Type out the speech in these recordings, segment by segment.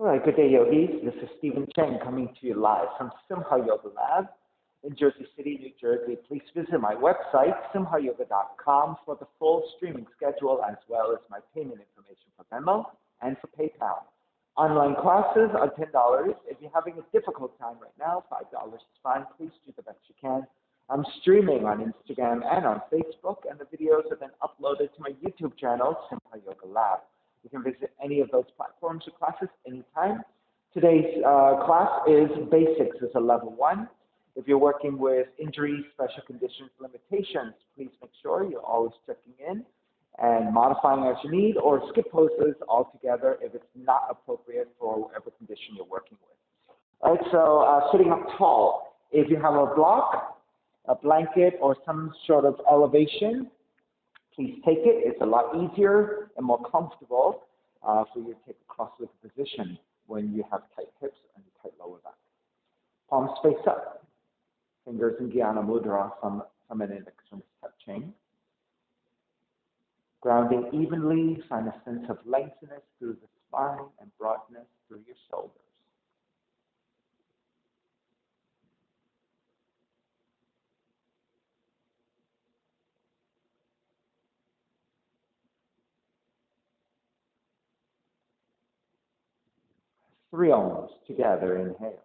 All right, good day, yogis. This is Stephen Cheng coming to you live from Simha Yoga Lab in Jersey City, New Jersey. Please visit my website, simhayoga.com, for the full streaming schedule as well as my payment information for Venmo and for PayPal. Online classes are $10. If you're having a difficult time right now, $5 is fine. Please do the best you can. I'm streaming on Instagram and on Facebook, and the videos have been uploaded to my YouTube channel, Simha Yoga Lab. You can visit any of those platforms or classes anytime. Today's class is Basics. It's a level 1. If you're working with injuries, special conditions, limitations, please make sure you're always checking in and modifying as you need, or skip poses altogether if it's not appropriate for whatever condition you're working with. All right, so sitting up tall. If you have a block, a blanket, or some sort of elevation, please take it. It's a lot easier and more comfortable for you to take a cross-legged position when you have tight hips and tight lower back. Palms face up. Fingers in Jnana Mudra from an index finger touching. Grounding evenly, find a sense of lengthiness through the spine and broadness through your shoulders. Three ohms together. Inhale.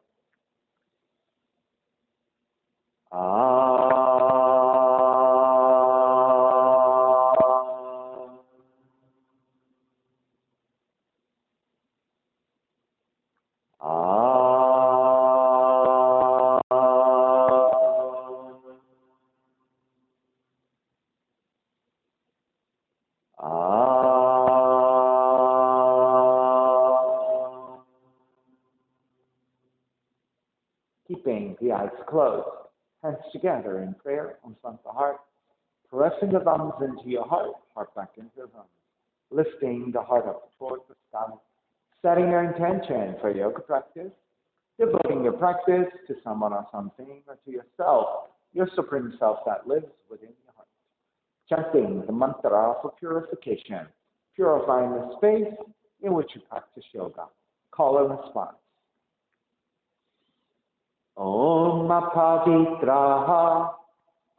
Keeping the eyes closed, hands together in prayer in front of the heart, pressing the thumbs into your heart, heart back into the thumbs, lifting the heart up towards the sky, setting your intention for yoga practice, devoting your practice to someone or something, or to yourself, your supreme self that lives within your heart. Chanting the mantra for purification, purifying the space in which you practice yoga. Call and response. Om Pavitraha,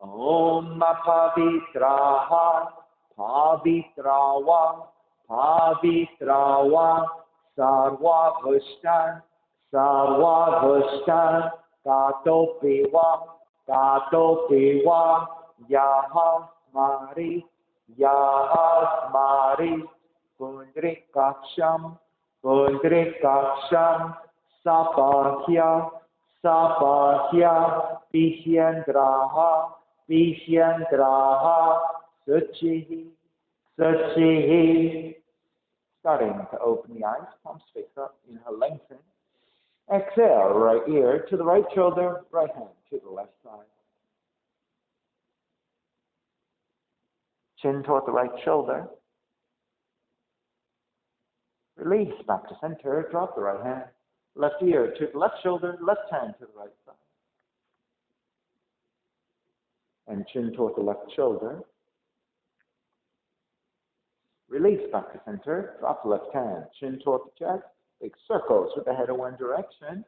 Om Pavitraha, Pavitrawa, Pavitrawa, Sarva Vushtan, Sarva Vushtan, Gato Piva, Yaha Smari, Pundrikaksham, Sapahya, Pishendraha, Suchihi. Starting to open the eyes, palms face up, inhale, lengthen. Exhale, right ear to the right shoulder, right hand to the left side. Chin toward the right shoulder. Release back to center, drop the right hand. Left ear to the left shoulder, left hand to the right side. And chin toward the left shoulder. Release back to center, drop the left hand, chin toward the chest, big circles with the head in one direction.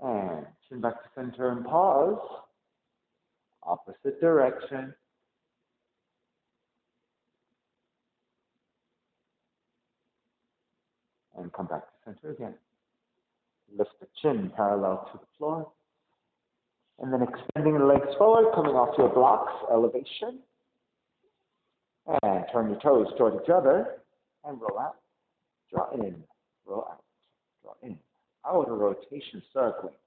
And chin back to center and pause. Opposite direction. And come back to center again. Lift the chin parallel to the floor. And then extending the legs forward, coming off your blocks, elevation. And turn your toes toward each other and roll out. Draw in, roll out, draw in. Outer rotation circling.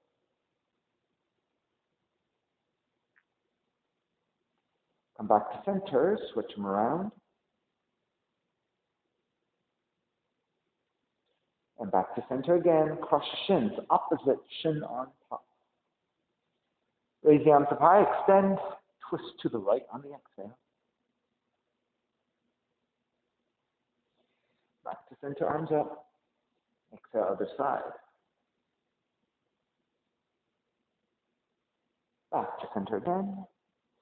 Come back to center, switch them around. And back to center again, cross shins, opposite shin on top. Raise the arms up high, extend, twist to the right on the exhale. Back to center, arms up. Exhale, other side. Back to center again.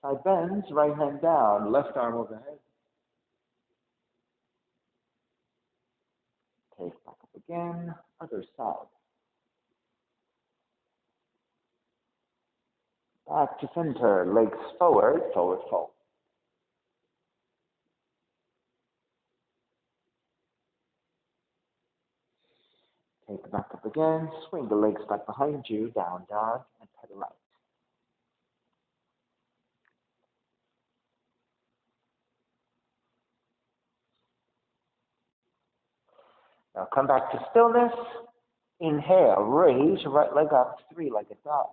Side bends, right hand down, left arm overhead. Take back up again, other side. Back to center, legs forward, forward fold. Take it back up again, swing the legs back behind you, down dog, and pedal out. Now come back to stillness. Inhale, raise your right leg up, three-legged dog.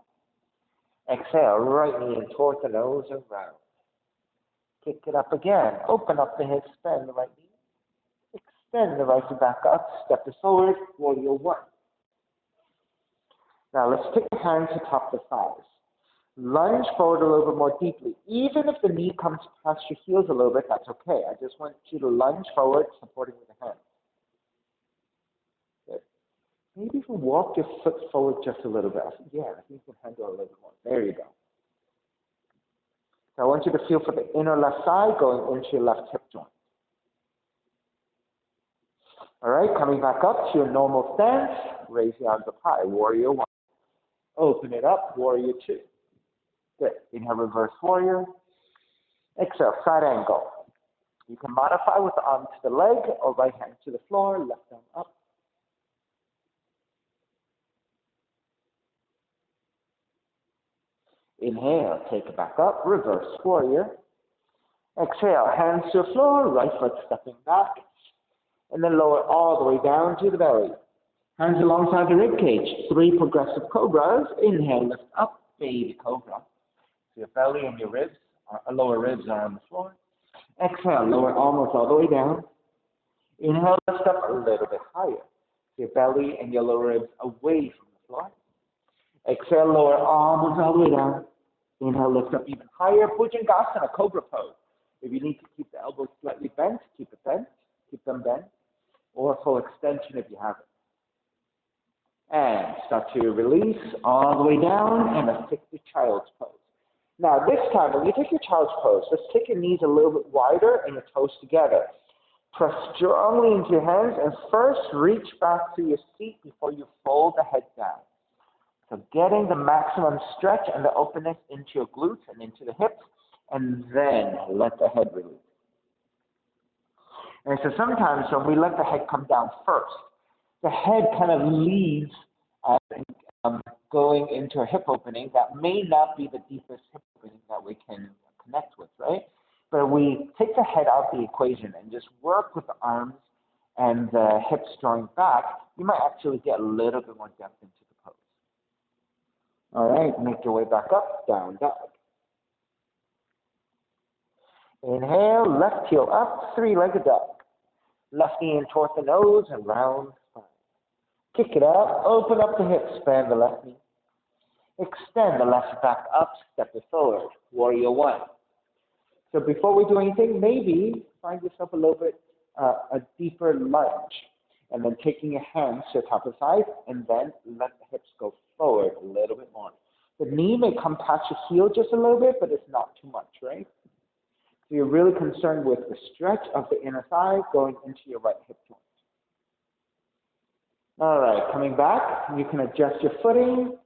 Exhale, right knee in towards the nose and round. Kick it up again. Open up the hips, bend the right knee. Extend the right foot back up, step it forward, warrior one. Now let's take the hands atop the thighs. Lunge forward a little bit more deeply. Even if the knee comes past your heels a little bit, that's okay. I just want you to lunge forward, supporting with the hands. Good. Maybe you can walk your foot forward just a little bit. Yeah, I think you can handle a little bit more. There you go. So I want you to feel for the inner left side going into your left hip joint. All right, coming back up to your normal stance. Raise the arms up high, warrior one. Open it up, warrior two. Good. Inhale, reverse warrior. Exhale, side angle. You can modify with the arm to the leg or right hand to the floor, left arm up. Inhale, take it back up, reverse warrior. Exhale, hands to the floor, right foot stepping back. And then lower all the way down to the belly. Hands alongside the rib cage. 3 progressive cobras. Inhale, lift up, baby cobra. So your belly and your ribs, lower ribs are on the floor. Exhale, lower almost all the way down. Inhale, lift up a little bit higher. So your belly and your lower ribs away from the floor. Exhale, lower almost all the way down. Inhale, lift up even higher. Bhujangasana, cobra pose. If you need to keep the elbows slightly bent, keep it bent. Keep them bent. Or full extension if you have it. And start to release all the way down and let's take the child's pose. Now this time, when you take your child's pose, let's take your knees a little bit wider and your toes together. Press strongly into your hands and first reach back to your seat before you fold the head down. So getting the maximum stretch and the openness into your glutes and into the hips, and then let the head release. And so sometimes when we let the head come down first, the head kind of leads going into a hip opening that may not be the deepest hip opening that we can connect with, right? But we take the head out of the equation and just work with the arms and the hips drawing back, you might actually get a little bit more depth into the pose. All right, make your way back up, down dog. Inhale, left heel up, 3-legged dog. Left knee in towards the nose and round spine. Kick it out, open up the hips, bend the left knee. Extend the left back up, step it forward, warrior one. So before we do anything, maybe find yourself a little bit, a deeper lunge. And then taking your hands to the top of the side, and then let the hips go forward a little bit more. The knee may come past your heel just a little bit, but it's not too much, right? So you're really concerned with the stretch of the inner thigh going into your right hip joint. All right, coming back, you can adjust your footing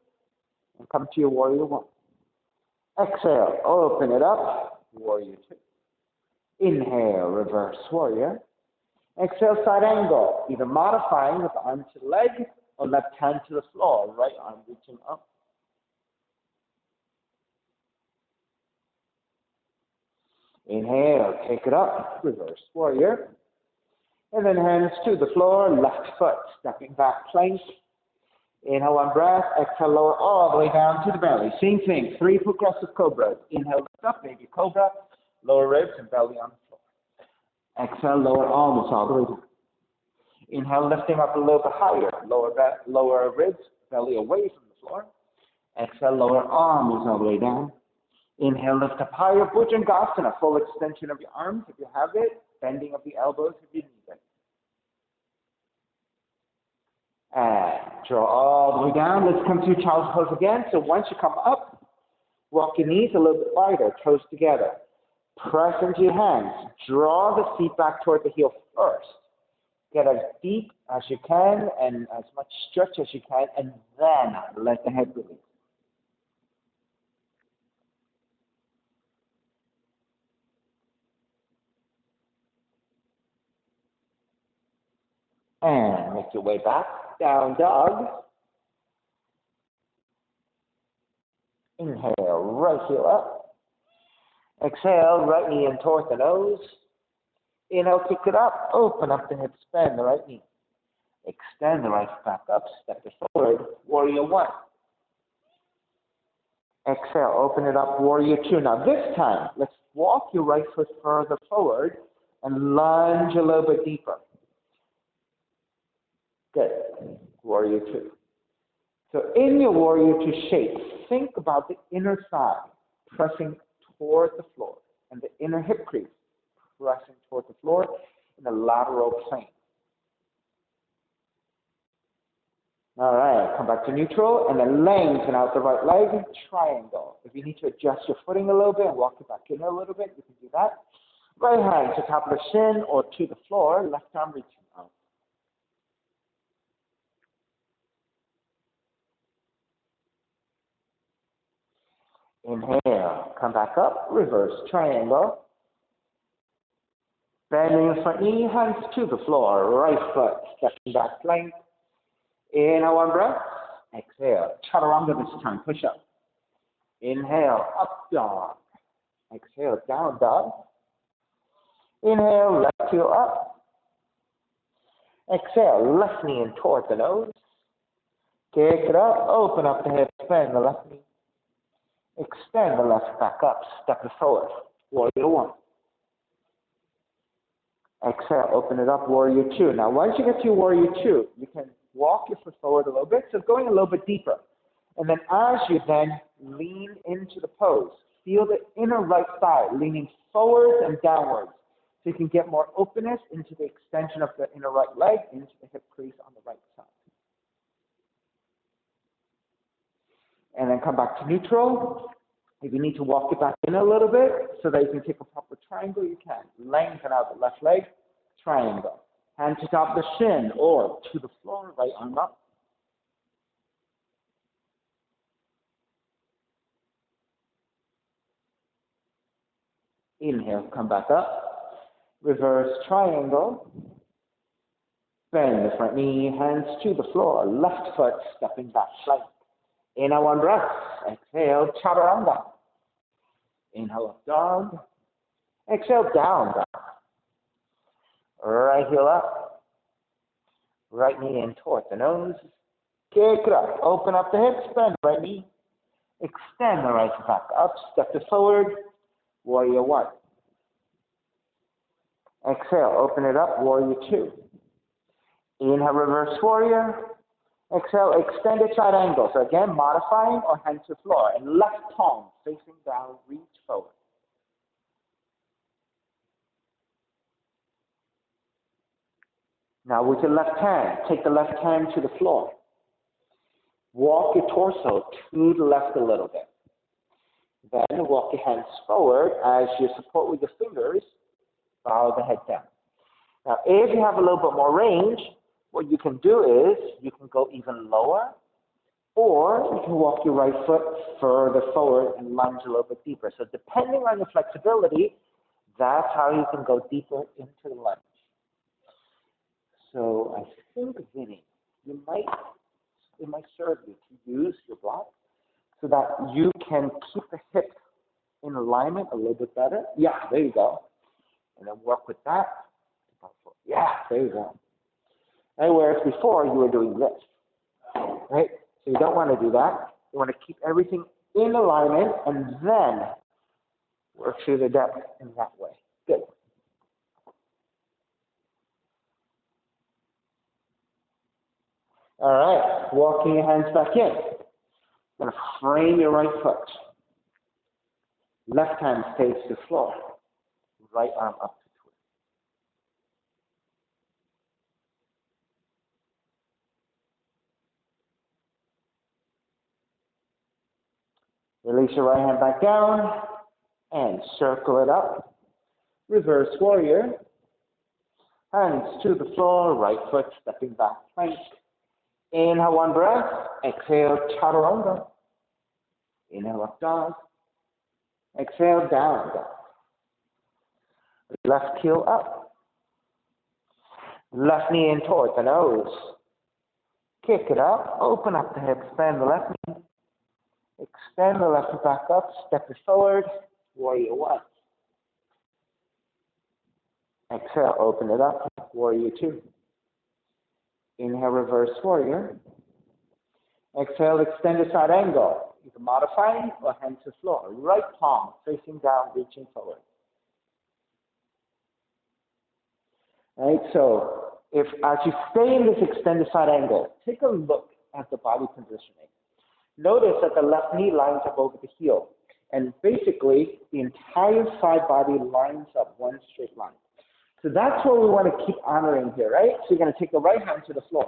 and come to your warrior one. Exhale, open it up, warrior two. Inhale, reverse warrior. Exhale, side angle, either modifying with the arm to the leg or left hand to the floor, right arm reaching up. Inhale, take it up, reverse warrior. And then hands to the floor, left foot, stepping back, plank. Inhale, one breath, exhale, lower all the way down to the belly. Same thing, 3 progressive cobras. Inhale, lift up, baby cobra, lower ribs and belly on the floor. Exhale, lower almost all the way down. Inhale, lifting up a little bit higher, lower ribs, belly away from the floor. Exhale, lower arms all the way down. Inhale, lift up higher, Bhujangasana, full extension of your arms if you have it, bending of the elbows if you need it. And draw all the way down. Let's come to child's pose again. So once you come up, Walk your knees a little bit wider, toes together. Press into your hands. Draw the feet back toward the heel first. Get as deep as you can and as much stretch as you can, and then let the head release. And make your way back. Down dog. Inhale, right heel up. Exhale, right knee in towards the nose. Inhale, kick it up. Open up the hips, bend the right knee. Extend the right foot back up, step it forward. Warrior one. Exhale, open it up, warrior two. Now this time, let's walk your right foot further forward and lunge a little bit deeper. Good. Warrior two. So in your warrior two shape, think about the inner thigh pressing toward the floor and the inner hip crease pressing toward the floor in the lateral plane. All right, come back to neutral and then lengthen out the right leg, triangle. If you need to adjust your footing a little bit and walk it back in a little bit, you can do that. Right hand to top of the shin or to the floor, left arm reaching out. Inhale, come back up, reverse triangle. Bending the front knee, hands to the floor, right foot stepping back plank. Inhale, one breath. Exhale, chaturanga this time, push up. Inhale, up dog. Exhale, down dog. Inhale, left heel up. Exhale, left knee in towards the nose. Kick it up, open up the hips, bend the left knee. Extend the left back up, step it forward. Warrior one. Exhale, open it up, warrior two. Now, once you get to your warrior two, you can walk your foot forward a little bit, so going a little bit deeper. And then as you then lean into the pose, feel the inner right thigh leaning forward and downwards, so you can get more openness into the extension of the inner right leg, into the hip crease on the right side. And then come back to neutral. If you need to walk it back in a little bit so that you can take a proper triangle, you can. Lengthen out the left leg, triangle. Hand to top of the shin or to the floor, right arm up. Inhale, come back up. Reverse triangle. Bend the front knee, hands to the floor. Left foot stepping back, plank. Inhale, one breath. Exhale, chaturanga. Inhale, up dog. Exhale, down dog. Right heel up. Right knee in towards the nose. Kick it up. Open up the hips, bend the right knee. Extend the right foot back up. Step it forward. Warrior one. Exhale, open it up. Warrior two. Inhale, reverse warrior. Exhale, extended side angle. So again, modifying or hand to floor. And left palm facing down, reach forward. Now with your left hand, take the left hand to the floor. Walk your torso to the left a little bit. Then walk your hands forward as you support with your fingers, bow the head down. Now if you have a little bit more range, what you can do is you can go even lower, or you can walk your right foot further forward and lunge a little bit deeper. So depending on your flexibility, that's how you can go deeper into the lunge. So I think, Vinny, it might serve you to use your block so that you can keep the hip in alignment a little bit better. Yeah, there you go. And then work with that. Yeah, there you go. And whereas before you were doing this, right? So you don't want to do that. You want to keep everything in alignment and then work through the depth in that way. Good. All right, walking your hands back in. Going to frame your right foot. Left hand stays to the floor. Right arm up to twist. Release your right hand back down and circle it up. Reverse warrior. Hands to the floor, right foot stepping back, plank. Inhale, one breath. Exhale, chaturanga. Inhale, up dog. Exhale, down dog. Left heel up. Left knee in toward the nose. Kick it up. Open up the hips. Bend the left knee. Extend the left foot back up. Step it forward. Warrior one. Exhale, open it up. Warrior two. Inhale, reverse warrior. Exhale, extend the side angle. You can modify or hand to floor. Right palm facing down, reaching forward. Right, so if as you stay in this extended side angle, take a look at the body positioning. Notice that the left knee lines up over the heel. And basically, the entire side body lines up one straight line. So that's what we want to keep honoring here, right? So you're going to take the right hand to the floor.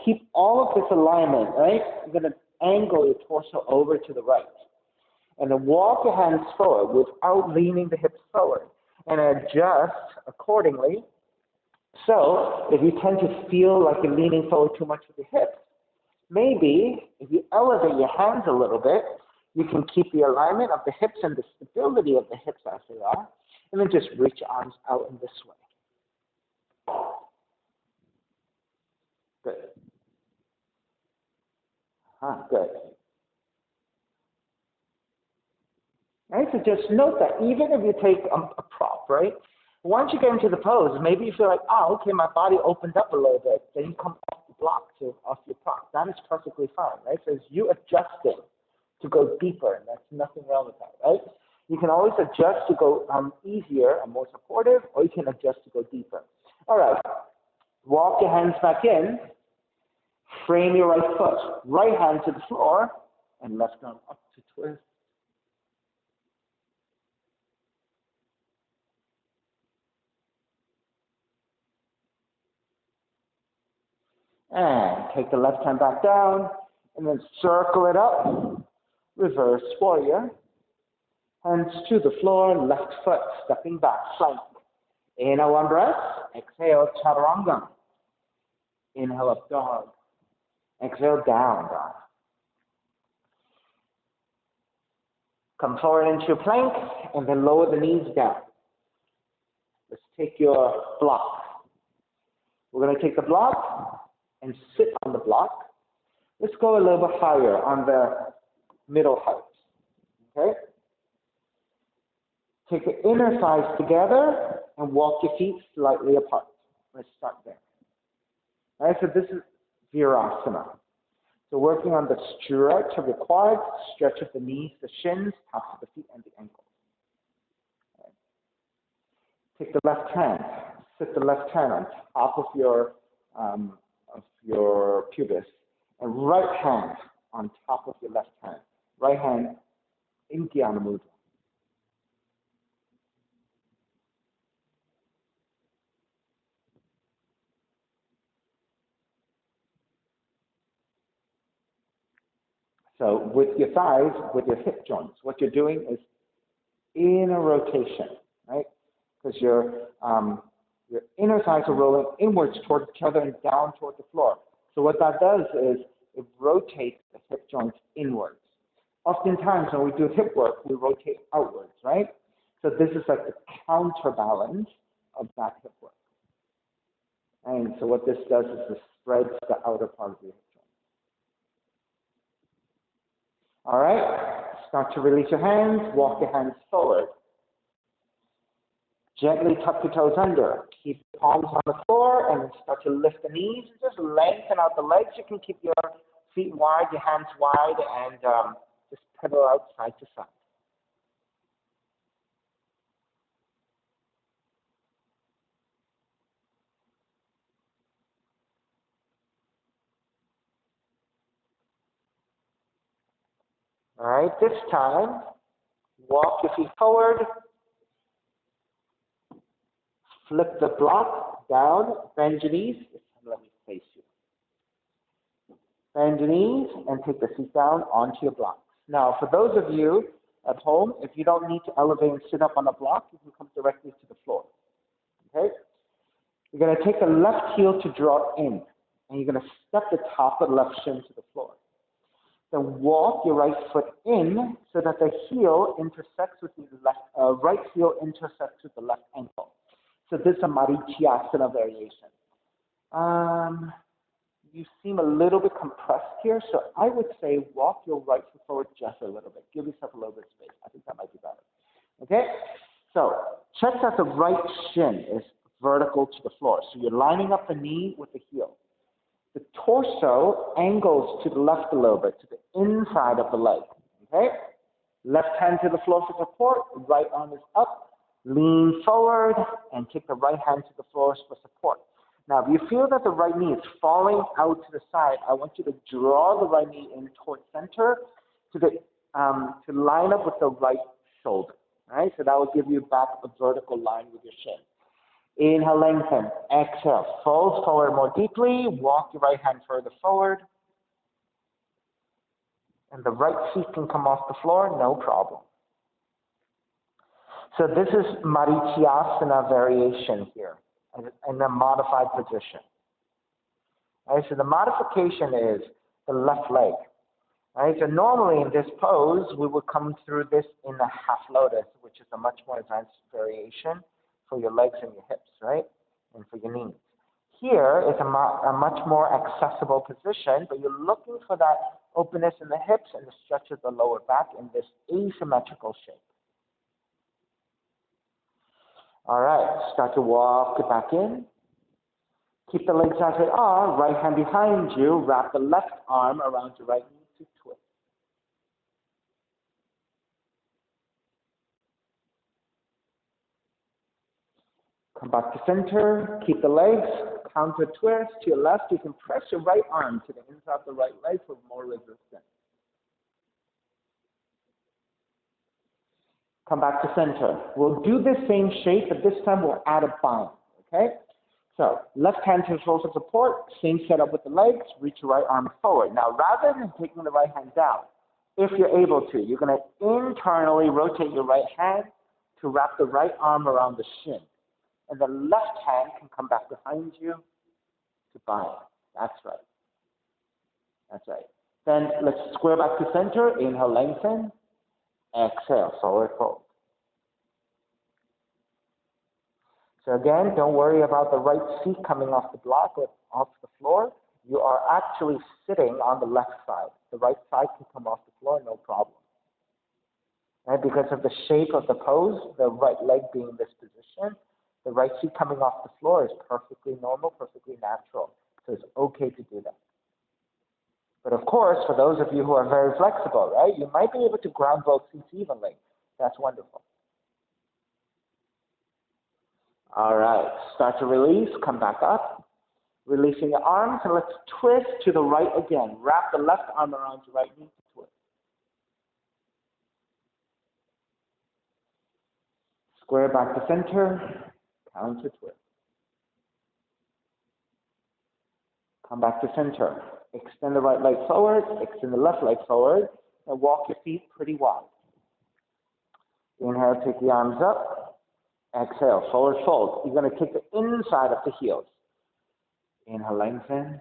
Keep all of this alignment, right? You're going to angle your torso over to the right. And then walk your hands forward without leaning the hips forward. And adjust accordingly. So if you tend to feel like you're leaning forward too much with your hips, maybe if you elevate your hands a little bit, you can keep the alignment of the hips and the stability of the hips as they are, and then just reach your arms out in this way. Good. Good. Right, so just note that even if you take a prop, right, once you get into the pose, maybe you feel like, oh, okay, my body opened up a little bit, then you come off the block off your prop. That is perfectly fine, right? So it's you adjusting to go deeper, and that's nothing wrong with that, right? You can always adjust to go easier and more supportive, or you can adjust to go deeper. All right, walk your hands back in, frame your right foot, right hand to the floor, and left arm up to twist. And take the left hand back down, and then circle it up, reverse warrior. Hands to the floor, left foot stepping back, plank. Inhale, one breath. Exhale, chaturanga. Inhale, up dog. Exhale, down dog. Come forward into plank, and then lower the knees down. Let's take your block. We're going to take the block and sit on the block. Let's go a little bit higher on the middle height. Okay? Take the inner thighs together and walk your feet slightly apart. Let's start there. All right, so this is Virasana. So working on the stretch of the quads, stretch of the knees, the shins, tops of the feet, and the ankles. Right. Take the left hand, sit the left hand on top of your pubis, and right hand on top of your left hand. Right hand in Dhyana Mudra. So with your thighs, with your hip joints, what you're doing is inner rotation, right? Because your inner thighs are rolling inwards toward each other and down toward the floor. So what that does is it rotates the hip joints inwards. Oftentimes when we do hip work, we rotate outwards, right? So this is like the counterbalance of that hip work. And so what this does is it spreads the outer part of the hip joint. All right, start to release your hands, walk your hands forward. Gently tuck your toes under. Keep the palms on the floor and start to lift the knees. Just lengthen out the legs. You can keep your feet wide, your hands wide, and just pedal out side to side. All right, this time, walk your feet forward. Flip the block down, bend your knees. Let me face you. Bend your knees and take the feet down onto your blocks. Now, for those of you at home, if you don't need to elevate and sit up on a block, you can come directly to the floor. Okay? You're going to take the left heel to draw in, and you're going to step the top of the left shin to the floor. Then walk your right foot in so that the heel intersects with the right heel intersects with the left ankle. So this is a Marichyasana variation. You seem a little bit compressed here, so I would say walk your right foot forward just a little bit. Give yourself a little bit of space. I think that might be better. Okay? So check that the right shin is vertical to the floor. So you're lining up the knee with the heel. The torso angles to the left a little bit, to the inside of the leg. Okay? Left hand to the floor for support. Right arm is up. Lean forward and take the right hand to the floor for support. Now, if you feel that the right knee is falling out to the side, I want you to draw the right knee in towards center to line up with the right shoulder. All right? So that will give you back a vertical line with your shin. Inhale, lengthen. Exhale, fold forward more deeply. Walk your right hand further forward. And the right feet can come off the floor, no problem. So this is Marichyasana variation here in a modified position. All right, so the modification is the left leg. All right, so normally in this pose, we would come through this in a half lotus, which is a much more advanced variation for your legs and your hips, right? And for your knees. Here is a much more accessible position, but you're looking for that openness in the hips and the stretch of the lower back in this asymmetrical shape. All right, start to walk it back in. Keep the legs as they are, right hand behind you, wrap the left arm around your right knee to twist. Come back to center, keep the legs, counter twist to your left. You can press your right arm to the inside of the right leg for more resistance. Come back to center. We'll do the same shape, but this time we'll add a bind, okay? So left hand to the shoulder support, same setup with the legs, reach your right arm forward. Now, rather than taking the right hand down, if you're able to, you're going to internally rotate your right hand to wrap the right arm around the shin. And the left hand can come back behind you to bind. That's right. That's right. Then let's square back to center. Inhale, lengthen. Exhale, forward fold. So again, don't worry about the right feet coming off the block or off the floor. You are actually sitting on the left side. The right side can come off the floor, no problem. And because of the shape of the pose, the right leg being in this position, the right feet coming off the floor is perfectly normal, perfectly natural. So it's okay to do that. But of course, for those of you who are very flexible, right, you might be able to ground both feet evenly. That's wonderful. All right, start to release, come back up. Releasing your arms, and let's twist to the right again. Wrap the left arm around your right knee to twist. Square back to center, counter twist. Come back to center. Extend the right leg forward, extend the left leg forward, and walk your feet pretty wide. Inhale, take the arms up. Exhale, forward fold. You're going to take the inside of the heels. Inhale, lengthen.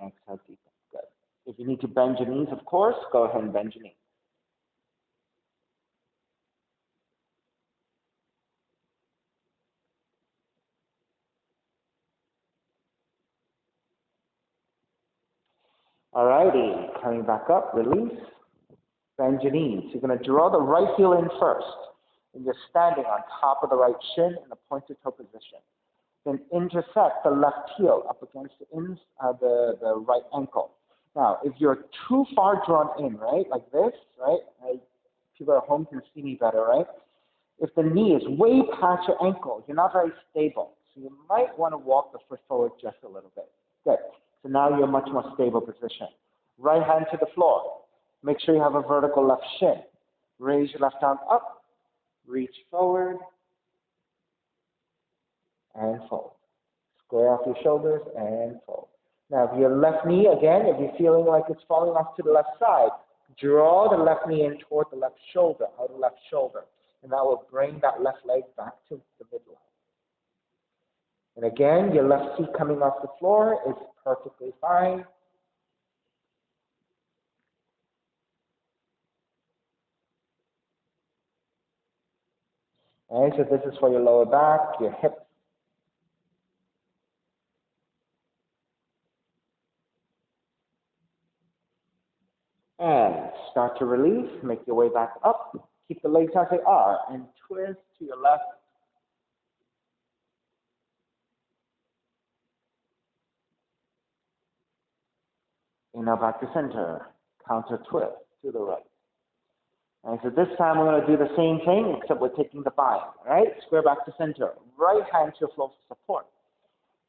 Exhale, deepen. Good. If you need to bend your knees, of course, go ahead and bend your knees. Alrighty, coming back up, release. Bend your knees. You're going to draw the right heel in first. And you're standing on top of the right shin in a pointed toe position. Then intersect the left heel up against the right ankle. Now, if you're too far drawn in, right, like this, right, people at home can see me better, right? If the knee is way past your ankle, you're not very stable. So you might want to walk the foot forward just a little bit. Good. So now you're in a much more stable position. Right hand to the floor. Make sure you have a vertical left shin. Raise your left arm up. Reach forward. And fold. Square off your shoulders and fold. Now, if your left knee, again, if you're feeling like it's falling off to the left side, Draw the left knee in toward the left shoulder, outer left shoulder, and that will bring that left leg back to the midline. And again, your left feet coming off the floor is perfectly fine. All right, so this is for your lower back, your hips. And start to release, make your way back up. Keep the legs as they are, and twist to your left. And now back to center. Counter twist to the right. All right, so this time we're going to do the same thing, except we're taking the bind. All right, square back to center. Right hand to your floor for support.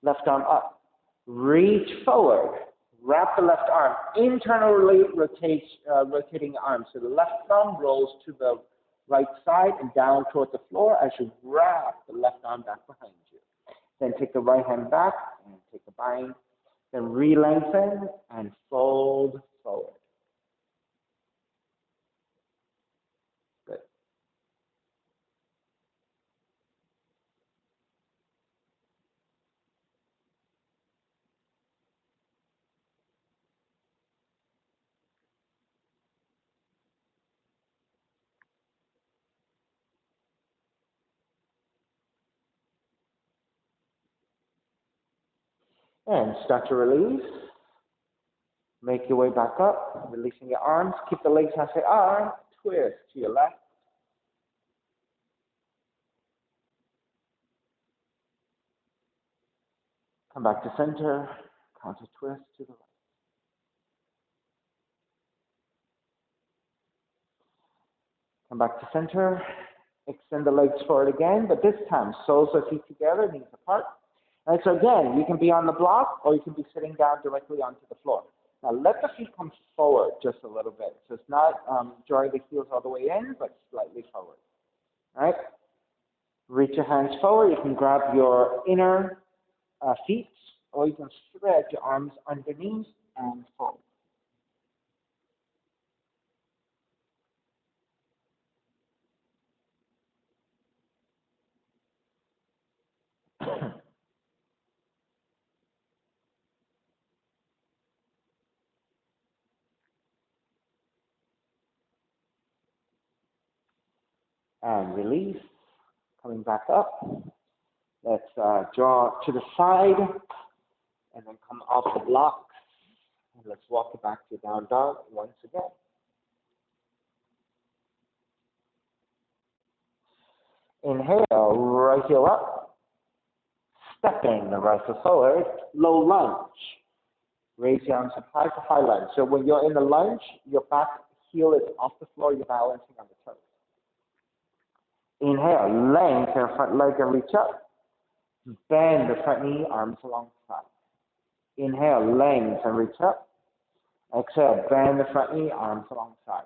Left arm up. Reach forward. Wrap the left arm. Internally rotating arm. So the left thumb rolls to the right side and down toward the floor as you wrap the left arm back behind you. Then take the right hand back and take the bind. Then re-lengthen and fold forward. Good. And start to release. Make your way back up, releasing your arms. Keep the legs as they are. Twist to your left. Come back to center. Counter twist to the right. Come back to center. Extend the legs forward again, but this time soles of feet together, knees apart. All right, so again, you can be on the block or you can be sitting down directly onto the floor. Now let the feet come forward just a little bit. So it's not drawing the heels all the way in, but slightly forward. All right. Reach your hands forward. You can grab your inner feet, or you can spread your arms underneath and fold. And release. Coming back up. Let's draw to the side and then come off the block. And let's walk it back to down dog once again. Inhale, right heel up. Stepping the right foot forward. Low lunge. Raise your arms up high for high lunge. So when you're in the lunge, your back heel is off the floor. You're balancing on the toes. Inhale, lengthen your front leg and reach up. Bend the front knee, arms alongside. Inhale, lengthen and reach up. Exhale, bend the front knee, arms alongside.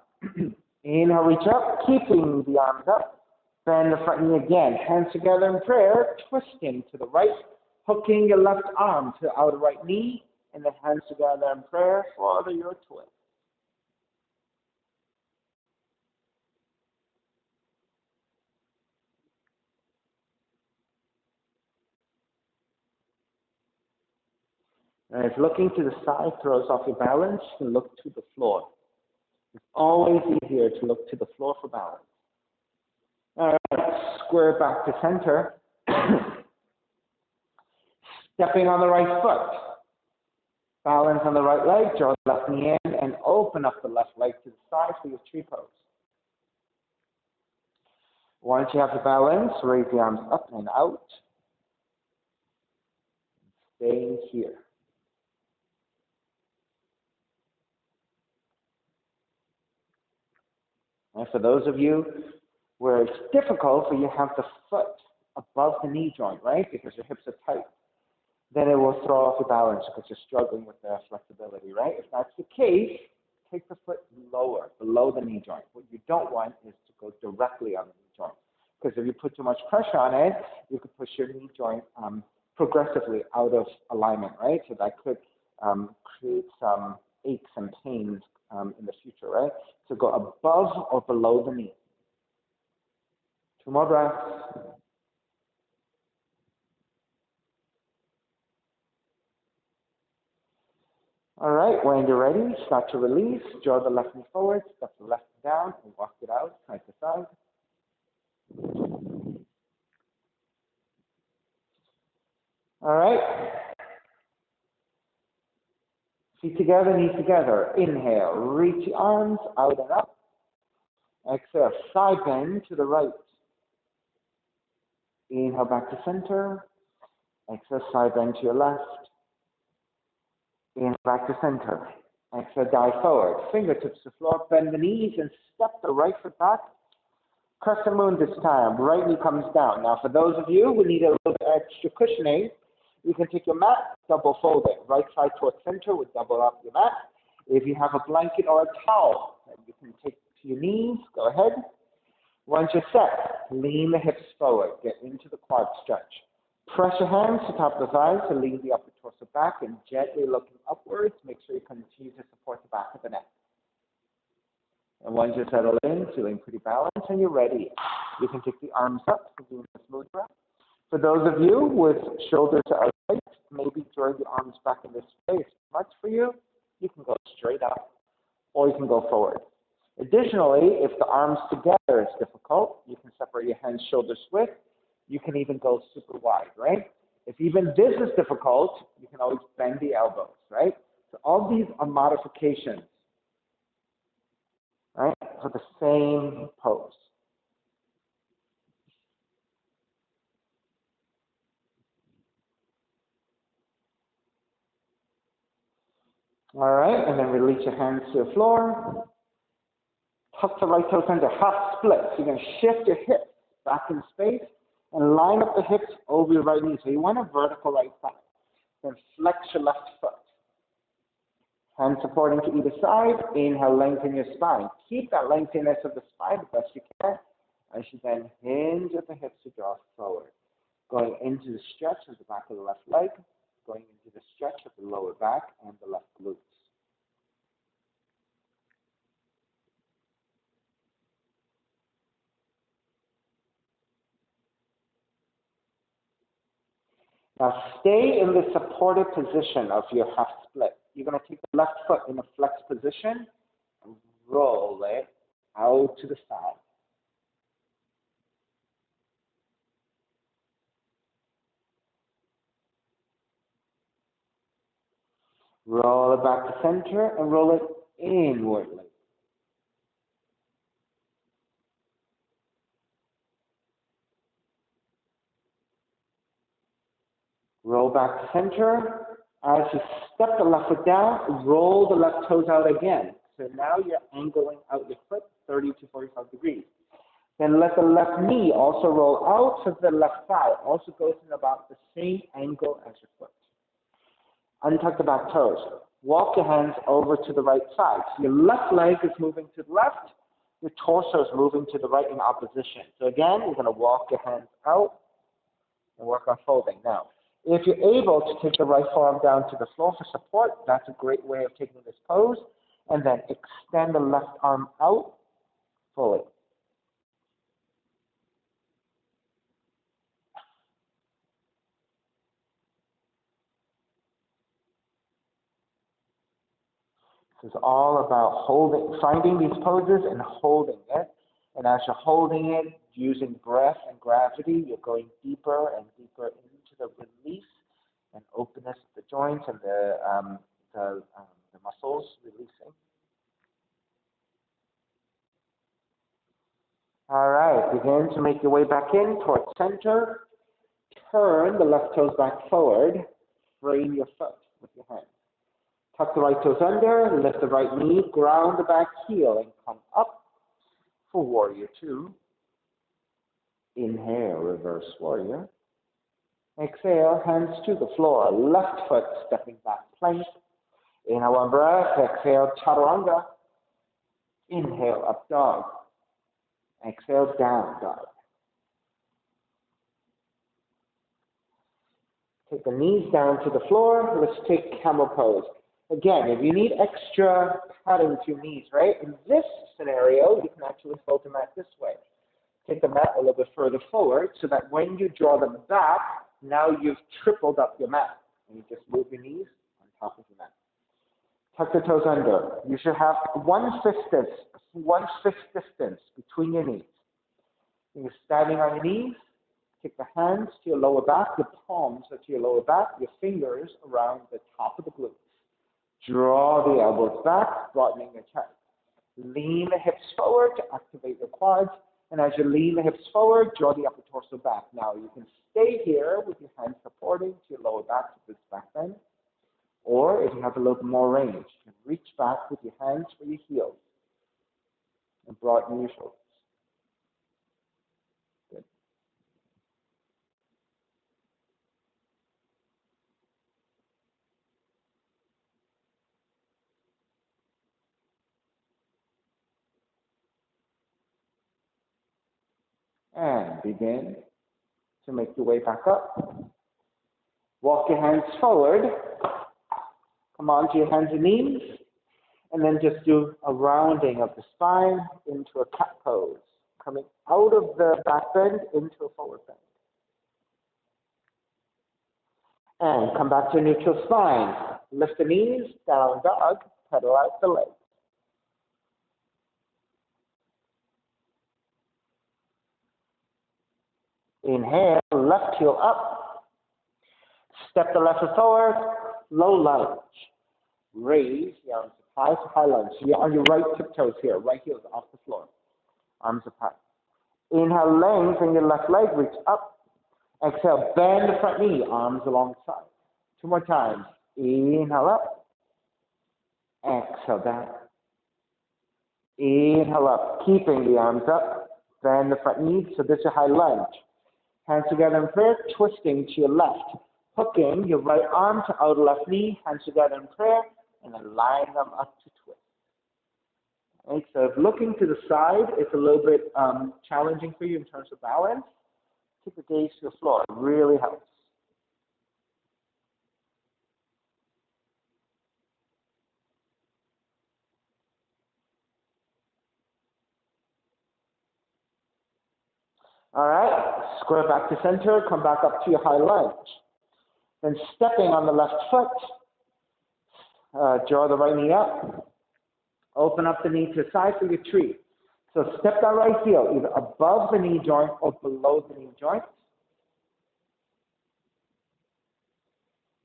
Inhale, reach up, keeping the arms up. Bend the front knee again. Hands together in prayer, twisting to the right, hooking your left arm to the outer right knee, and then hands together in prayer for your twist. And if looking to the side throws off your balance, you can look to the floor. It's always easier to look to the floor for balance. All right, square back to center. Stepping on the right foot. Balance on the right leg, draw the left knee in, and open up the left leg to the side for your tree pose. Once you have the balance, raise the arms up and out. Staying here. And for those of you where it's difficult for you to have the foot above the knee joint, right, because your hips are tight, then it will throw off your balance because you're struggling with the flexibility, right? If that's the case, take the foot lower, below the knee joint. What you don't want is to go directly on the knee joint, because if you put too much pressure on it, you could push your knee joint progressively out of alignment, right? So that could create some aches and pains in the future, right? So go above or below the knee. 2 more breaths. All right, when you're ready, start to release. Draw the left knee forward, step the left down, and walk it out side to side. All right. Feet together, knees together. Inhale, reach the arms out and up. Exhale, side bend to the right. Inhale back to center. Exhale, side bend to your left. Inhale back to center. Exhale, dive forward. Fingertips to floor, bend the knees and step the right foot back. Crescent moon this time. Right knee comes down. Now, for those of you who need a little bit extra cushioning, you can take your mat, double fold it. Right side towards center would double up your mat. If you have a blanket or a towel that you can take to your knees, go ahead. Once you're set, lean the hips forward. Get into the quad stretch. Press your hands to top of the thighs to lean the upper torso back and gently looking upwards. Make sure you continue to support the back of the neck. And once you settle in, feeling pretty balanced and you're ready, you can take the arms up for doing this mudra. For those of you with shoulders outside, maybe drawing the arms back in this way is too much for you. You can go straight up or you can go forward. Additionally, if the arms together is difficult, you can separate your hands shoulders width. You can even go super wide, right? If even this is difficult, you can always bend the elbows, right? So all these are modifications, right, for the same pose. All right, and then release your hands to the floor. Tuck the right toes under, half split. So you're going to shift your hips back in space and line up the hips over your right knee. So you want a vertical right thigh. Then flex your left foot. Hands supporting to either side. Inhale, lengthen your spine. Keep that lengthiness of the spine the best you can as you then hinge at the hips to draw forward. Going into the stretch of the back of the left leg. Going into the stretch of the lower back and the left glutes. Now stay in the supported position of your half split. You're going to take the left foot in a flex position and roll it out to the side. Roll it back to center and roll it inwardly. Roll back to center. As you step the left foot down, roll the left toes out again. So now you're angling out your foot 30 to 45 degrees. Then let the left knee also roll out so the left thigh also goes in about the same angle as your foot. Untuck the back toes. Walk your hands over to the right side. So your left leg is moving to the left. Your torso is moving to the right in opposition. So again, you're going to walk your hands out and work on folding. Now, if you're able to take the right forearm down to the floor for support, that's a great way of taking this pose. And then extend the left arm out fully. This is all about finding these poses and holding it. And as you're holding it, using breath and gravity, you're going deeper and deeper into the release and openness of the joints and the muscles releasing. All right, begin to make your way back in towards center. Turn the left toes back forward. Frame your foot with your hands. Tuck the right toes under, lift the right knee, ground the back heel, and come up for warrior two. Inhale, reverse warrior. Exhale, hands to the floor, left foot stepping back, plank. Inhale, one breath. Exhale, chaturanga. Inhale, up dog. Exhale, down dog. Take the knees down to the floor. Let's take camel pose. Again, if you need extra padding to your knees, right? In this scenario, you can actually fold the mat this way. Take the mat a little bit further forward so that when you draw them back, now you've tripled up your mat. And you just move your knees on top of the mat. Tuck the toes under. You should have one-fifth distance between your knees. You're standing on your knees. Take the hands to your lower back, your palms are to your lower back, your fingers around the top of the glutes. Draw the elbows back, broadening your chest. Lean the hips forward to activate your quads. And as you lean the hips forward, draw the upper torso back. Now you can stay here with your hands supporting to your lower back to this back bend. Or if you have a little more range, you can reach back with your hands for your heels and broaden your shoulders. Good. And begin to make your way back up. Walk your hands forward. Come onto your hands and knees. And then just do a rounding of the spine into a cat pose. Coming out of the back bend into a forward bend. And come back to neutral spine. Lift the knees, down dog, pedal out the legs. Inhale, left heel up. Step the left foot forward, low lunge. Raise the arms up high, high lunge. So you're on your right tiptoes here, right heel is off the floor. Arms up high. Inhale, lengthen your left leg, reach up. Exhale, bend the front knee, arms alongside. Two more times. Inhale up. Exhale down. Inhale up, keeping the arms up. Bend the front knee, so this is a high lunge. Hands together in prayer, twisting to your left. Hooking your right arm to outer left knee, hands together in prayer, and then line them up to twist. Right, so if looking to the side is a little bit challenging for you in terms of balance, keep the gaze to the floor. It really helps. All right, square back to center, come back up to your high lunge. Then stepping on the left foot, draw the right knee up, open up the knee to the side for your tree. So step that right heel either above the knee joint or below the knee joint.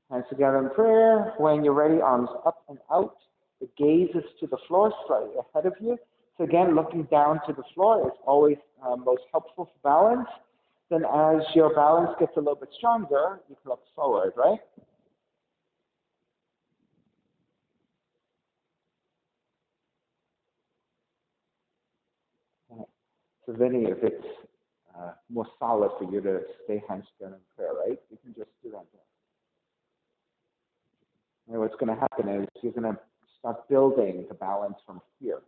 Hands together in prayer. When you're ready, arms up and out. The gaze is to the floor, slightly ahead of you. So again, looking down to the floor is always most helpful for balance. Then as your balance gets a little bit stronger, you can look forward, right? So Vinny, if it's more solid for you to stay hands together in prayer, right? You can just do that. And what's going to happen is you're going to start building the balance from here.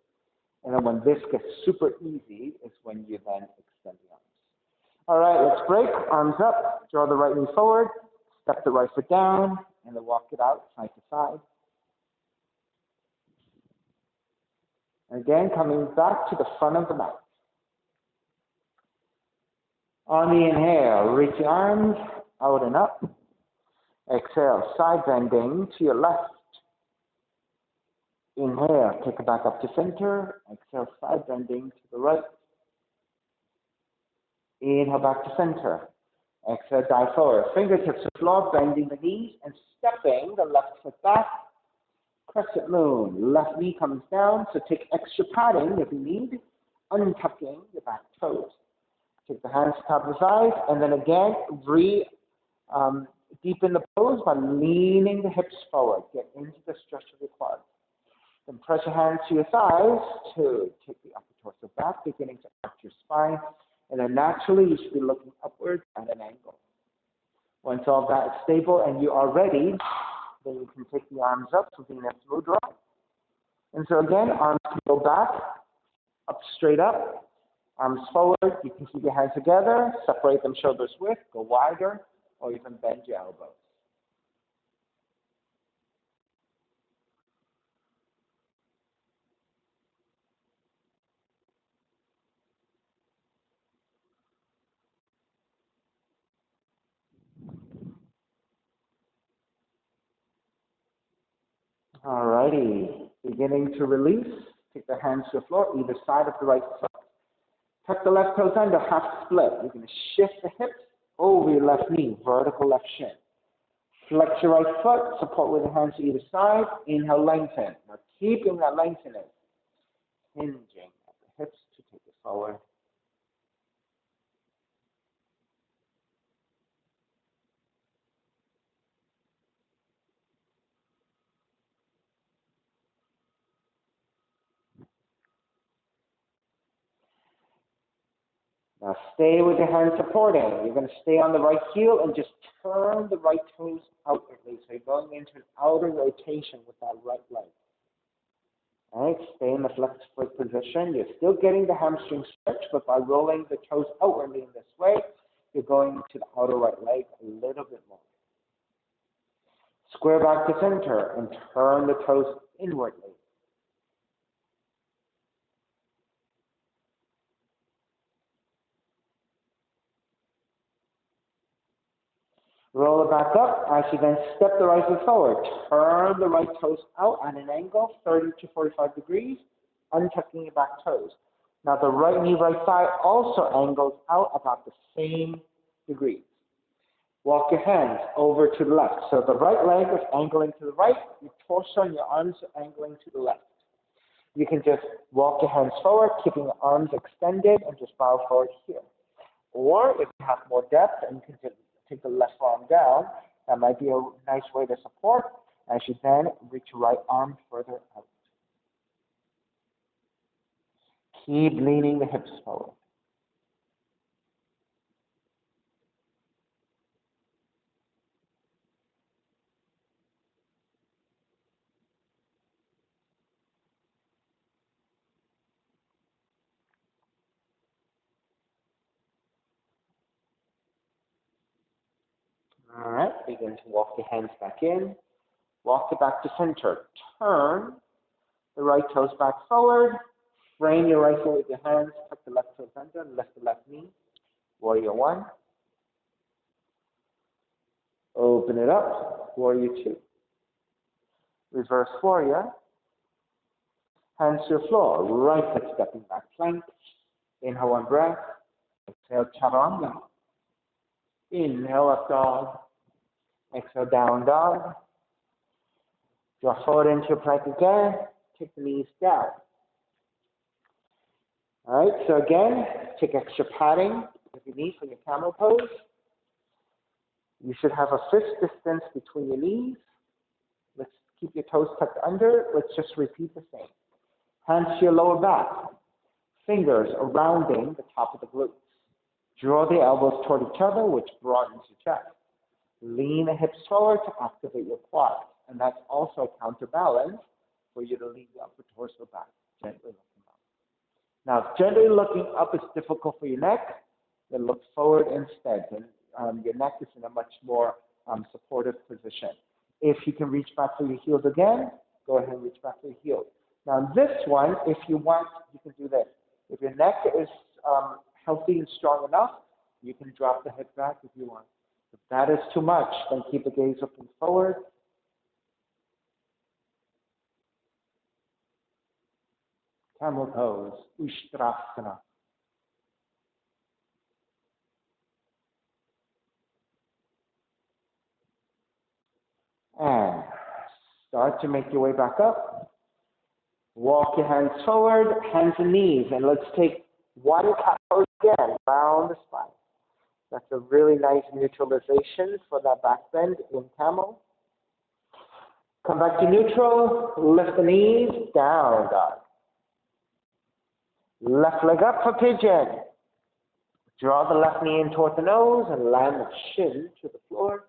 And then when this gets super easy is when you then extend the arms. All right, let's break. Arms up. Draw the right knee forward. Step the right foot down. And then walk it out side to side. And again, coming back to the front of the mat. On the inhale, reach the arms out and up. Exhale, side bending to your left. Inhale, take it back up to center. Exhale, side bending to the right. Inhale, back to center. Exhale, dive forward. Fingertips to the floor, bending the knees and stepping the left foot back. Crescent moon. Left knee comes down, so take extra padding if you need. Untucking your back toes. Take the hands to top of the thighs, and then again, deepen the pose by leaning the hips forward. Get into the stretch of your quads. Then press your hands to your thighs to take the upper torso back, beginning to arch your spine. And then naturally, you should be looking upwards at an angle. Once all that is stable and you are ready, then you can take the arms up for Venus Mudra. And so again, arms can go back, up straight up, arms forward. You can keep your hands together, separate them shoulders width, go wider, or even bend your elbows. Alrighty, beginning to release. Take the hands to the floor, either side of the right foot. Tuck the left toes under, half split. You're going to shift the hips over your left knee, vertical left shin. Flex your right foot, support with the hands to either side. Inhale, lengthen. Now keeping that lengthening, hinging at the hips to take it forward. Now stay with your hands supporting. You're going to stay on the right heel and just turn the right toes outwardly. So you're going into an outer rotation with that right leg. All right, stay in the flexed foot position. You're still getting the hamstring stretch, but by rolling the toes outwardly in this way, you're going to the outer right leg a little bit more. Square back to center and turn the toes inwardly. Roll it back up as you then step the right foot forward. Turn the right toes out at an angle, 30 to 45 degrees, untucking your back toes. Now the right knee, right thigh also angles out about the same degrees. Walk your hands over to the left. So the right leg is angling to the right, your torso and your arms are angling to the left. You can just walk your hands forward, keeping your arms extended, and just bow forward here. Or if you have more depth, and you can just take the left arm down, that might be a nice way to support as you then reach your right arm further out. Keep leaning the hips forward. All right, begin to walk your hands back in. Walk it back to center. Turn the right toes back forward. Frame your right foot with your hands. Tuck the left toes under. Lift the left knee. Warrior one. Open it up. Warrior two. Reverse warrior. Hands to the floor. Right foot stepping back plank. Inhale one breath. Exhale chaturanga. Inhale up dog. Exhale down dog. Draw forward into your plank again. Take the knees down. All right, so again, take extra padding if you need for your camel pose. You should have a fist distance between your knees. Let's keep your toes tucked under. Let's just repeat the same. Hands to your lower back. Fingers surrounding the top of the glutes. Draw the elbows toward each other, which broadens your chest. Lean the hips forward to activate your quads. And that's also a counterbalance for you to lean the upper torso back, gently looking up. Now, if gently looking up is difficult for your neck, then look forward instead. And your neck is in a much more supportive position. If you can reach back for your heels again, go ahead and reach back for your heels. Now, this one, if you want, you can do this. If your neck is healthy and strong enough, you can drop the head back if you want. If that is too much, then keep the gaze looking forward. Camel pose, Ustrasana. And start to make your way back up. Walk your hands forward, hands and knees, and let's take one cat pose again, round the spine. That's a really nice neutralization for that back bend in camel. Come back to neutral, lift the knees, down dog. Left leg up for pigeon. Draw the left knee in toward the nose and land the shin to the floor.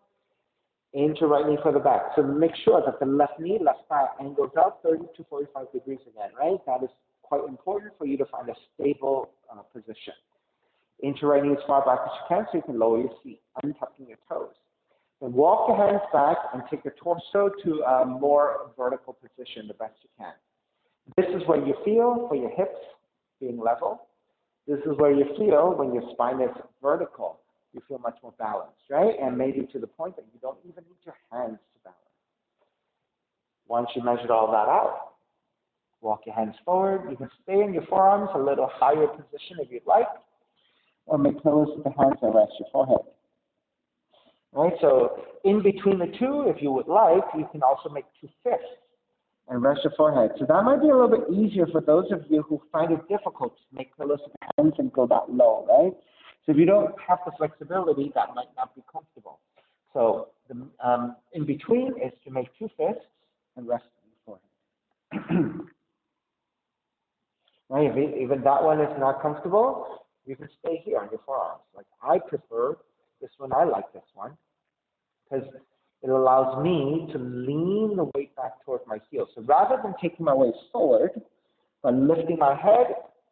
Into right knee for the back. So make sure that the left knee, left thigh angles out 30 to 45 degrees again, right? That is quite important for you to find a stable position. Into right knee as far back as you can so you can lower your feet, untucking your toes. Then walk your hands back and take your torso to a more vertical position the best you can. This is where you feel for your hips being level. This is where you feel when your spine is vertical. You feel much more balanced, right? And maybe to the point that you don't even need your hands to balance. Once you measured all that out, walk your hands forward. You can stay in your forearms a little higher position if you'd like, or make pillows with the hands and rest your forehead. All right, so in between the two, if you would like, you can also make two fists and rest your forehead. So that might be a little bit easier for those of you who find it difficult to make pillows with the hands and go that low, right? So if you don't have the flexibility, that might not be comfortable. So the in between is to make two fists and rest your forehead. Right, if even that one is not comfortable, you can stay here on your forearms. Like I prefer this one, I like this one, because it allows me to lean the weight back towards my heels. So rather than taking my weight forward, by lifting my head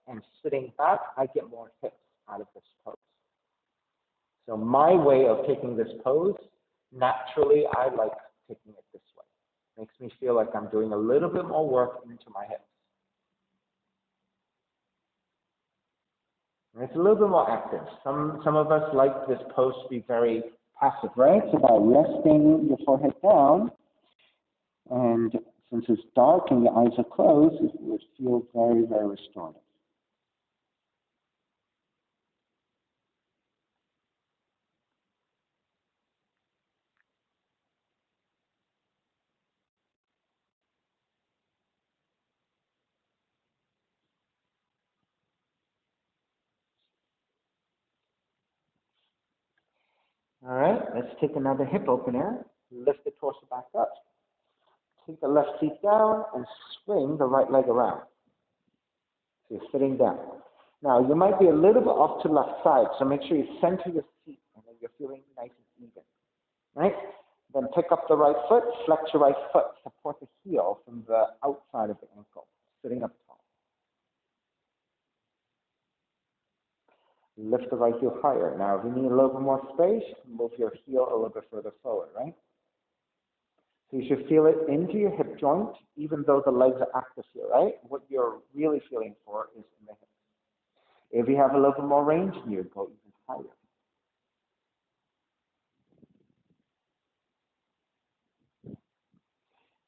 and sitting back, I get more hips out of this pose. So my way of taking this pose, naturally, I like taking it this way. Makes me feel like I'm doing a little bit more work into my hips. And it's a little bit more active. Some of us like this pose to be very passive, right? So by resting your forehead down, and since it's dark and your eyes are closed, it would feel very, very restorative. All right, let's take another hip opener. Lift the torso back up. Take the left feet down and swing the right leg around. So you're sitting down. Now, you might be a little bit off to the left side, so make sure you center your feet and then you're feeling nice and even. Right? Then pick up the right foot, flex your right foot, support the heel from the outside of the ankle, sitting up tall. Lift the right heel higher. Now, if you need a little bit more space, move your heel a little bit further forward, right? So you should feel it into your hip joint, even though the legs are active here, right? What you're really feeling for is in the hips. If you have a little bit more range, you go even higher.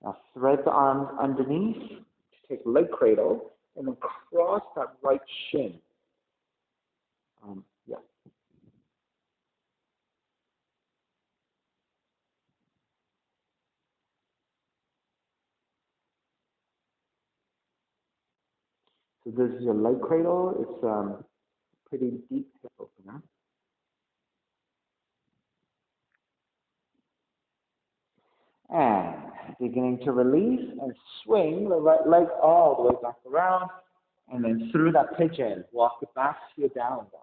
Now thread the arms underneath to take leg cradle, and then cross that right shin. Yeah. So this is your leg cradle. It's pretty deep hip opener. And beginning to release and swing the right leg all the way back around. And then through that pigeon, walk it back to your down dog.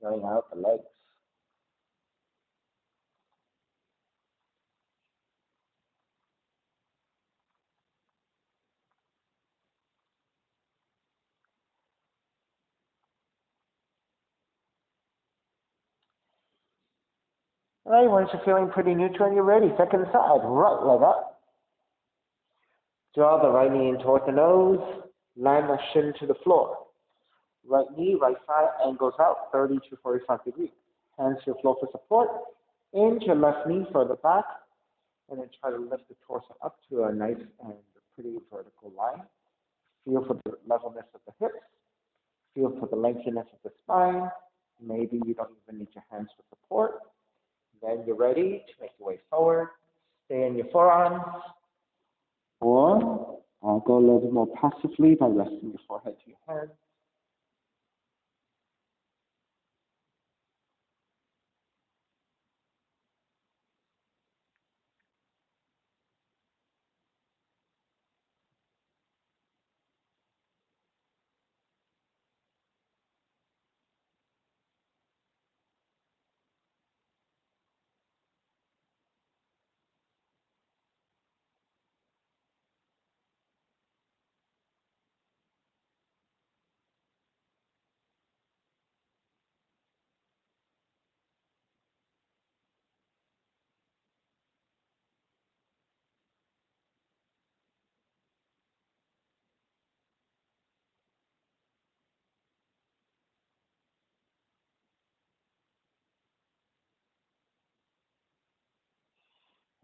Pedaling out the legs. All right, once you're feeling pretty neutral and you're ready, second side, right leg up. Draw the right knee in toward the nose, land the shin to the floor. Right knee, right thigh angles out 30 to 45 degrees. Hands to the floor for support. Inch your left knee further back, and then try to lift the torso up to a nice and pretty vertical line. Feel for the levelness of the hips. Feel for the lengthiness of the spine. Maybe you don't even need your hands for support. Then you're ready to make your way forward. Stay in your forearms. Or I'll go a little bit more passively by resting your forehead to your hands.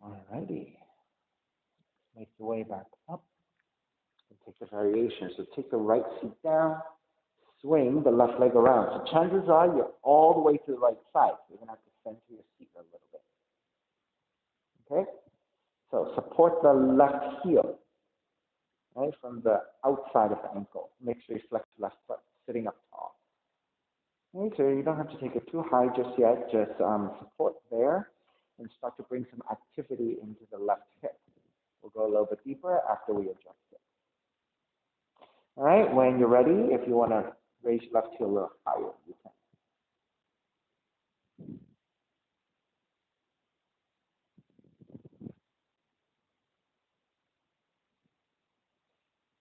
Alrighty. Make your way back up and take the variation. So take the right seat down, swing the left leg around. So chances are you're all the way to the right side. So you're going to have to center your seat a little bit. Okay? So support the left heel, right, from the outside of the ankle. Make sure you flex the left foot, sitting up tall. Okay, so you don't have to take it too high just yet. Just support there and start to bring some activity into the left hip. We'll go a little bit deeper after we adjust it. All right, when you're ready, if you want to raise your left heel a little higher, you can.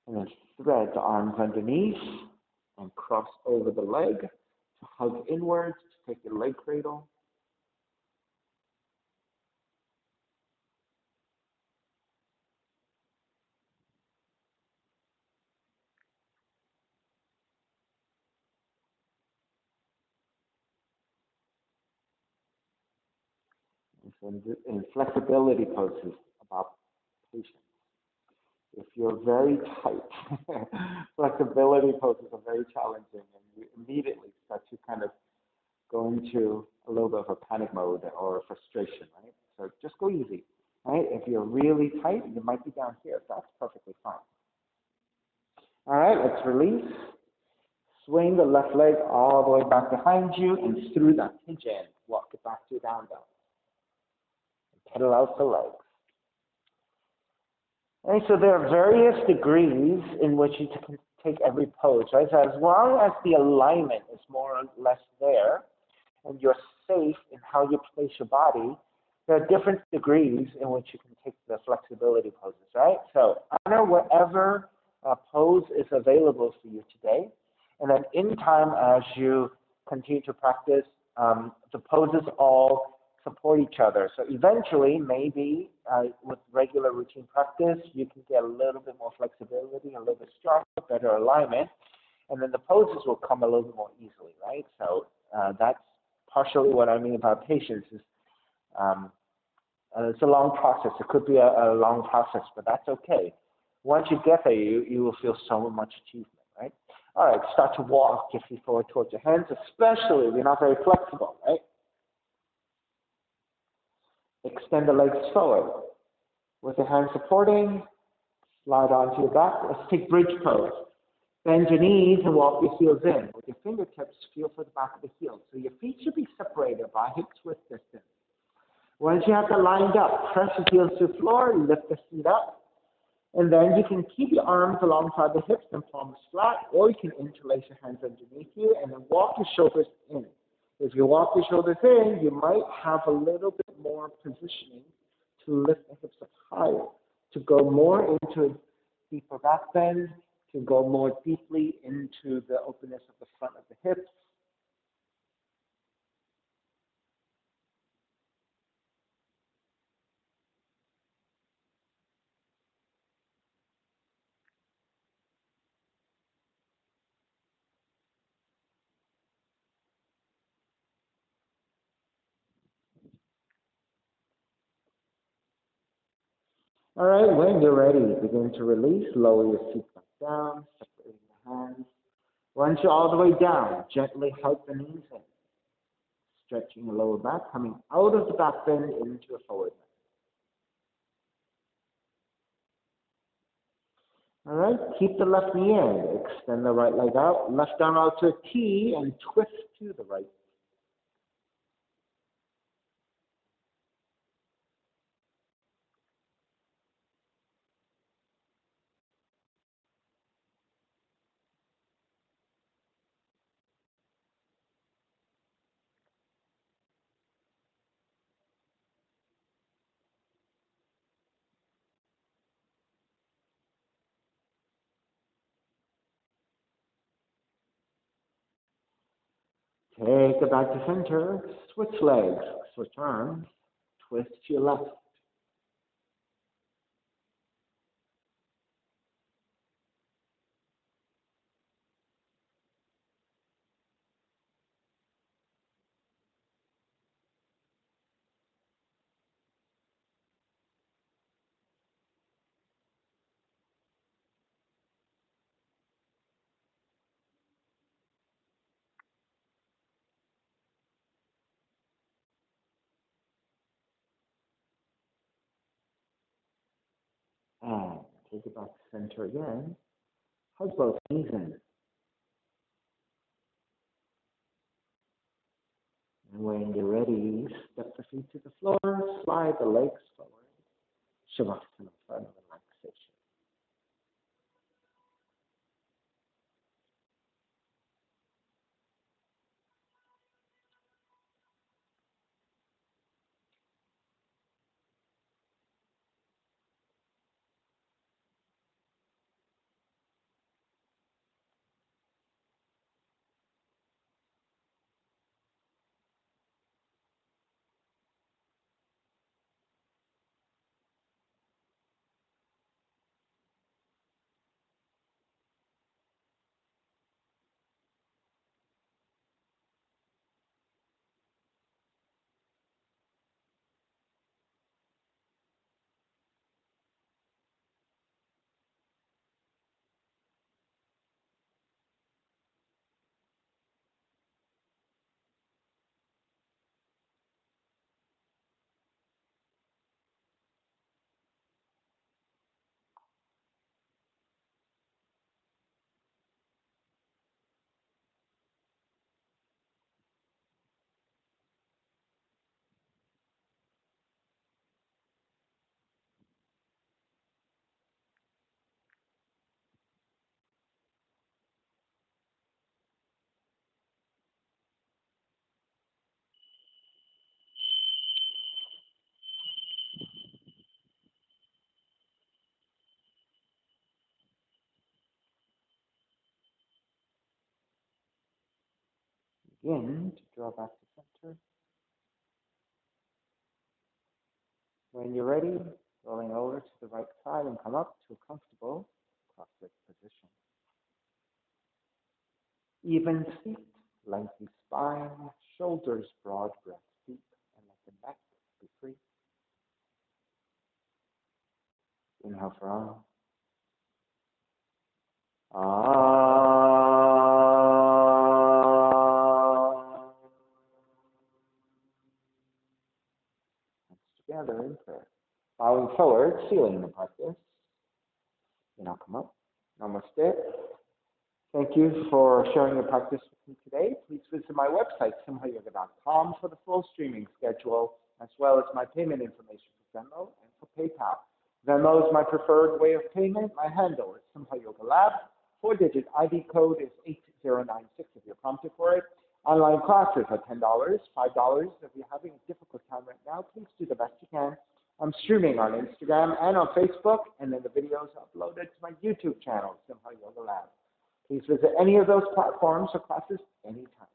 And then thread the arms underneath and cross over the leg to hug inwards, to take your leg cradle. And flexibility poses about patience. If you're very tight, flexibility poses are very challenging, and you immediately start to kind of go into a little bit of a panic mode or frustration, right? So just go easy, right? If you're really tight, you might be down here. That's perfectly fine. All right, let's release. Swing the left leg all the way back behind you and through that pigeon. Walk it back to down dog. Pedal out the legs. And so there are various degrees in which you can take every pose, right? So as long as the alignment is more or less there and you're safe in how you place your body, there are different degrees in which you can take the flexibility poses, right? So honor whatever pose is available for you today. And then in time, as you continue to practice, the poses all support each other. So eventually, maybe with regular routine practice, you can get a little bit more flexibility, a little bit stronger, better alignment, and then the poses will come a little bit more easily, right? So that's partially what I mean about patience. Is it's a long process. It could be a long process, but that's okay. Once you get there, you will feel so much achievement, right? All right, start to walk your feet forward towards your hands, especially if you're not very flexible, right? Extend the legs forward. With the hands supporting, slide onto your back. Let's take bridge pose. Bend your knees and walk your heels in. With your fingertips, feel for the back of the heels. So your feet should be separated by hip twist distance. Once you have that lined up, press your heels to the floor, lift the feet up. And then you can keep your arms alongside the hips and palms flat, or you can interlace your hands underneath you and then walk your shoulders in. If you walk your shoulders in, you might have a little bit more positioning to lift the hips up higher, to go more into a deeper back bend, to go more deeply into the openness of the front of the hips. All right, when you're ready, begin to release. Lower your feet back down, separating the hands. Once you're all the way down, gently hug the knees in, stretching the lower back, coming out of the back bend into a forward bend. All right, keep the left knee in. Extend the right leg out, left arm out to a T, and twist to the right. Take it back to center. Switch legs, switch arms, twist to your left. And take it back to center again. Hug both knees in. And when you're ready, step the feet to the floor, slide the legs forward. Shavasana for relaxation. Begin to draw back to center. When you're ready, rolling over to the right side and come up to a comfortable cross-legged position. Even feet, lengthy spine, shoulders broad, breath deep, and let the neck be free. Inhale for arm. Hands together in prayer. Bowing forward, sealing the practice. And I'll come up. Namaste. Thank you for sharing your practice with me today. Please visit my website, simhayoga.com, for the full streaming schedule, as well as my payment information for Venmo and for PayPal. Venmo is my preferred way of payment. My handle is Simha Yoga Lab. 4-digit ID code is 8096 if you're prompted for it. Online classes are $10, $5. If you're having a difficult time right now, please do the best you can. I'm streaming on Instagram and on Facebook, and then the videos are uploaded to my YouTube channel, Simha Yoga Lab. Please visit any of those platforms or classes anytime.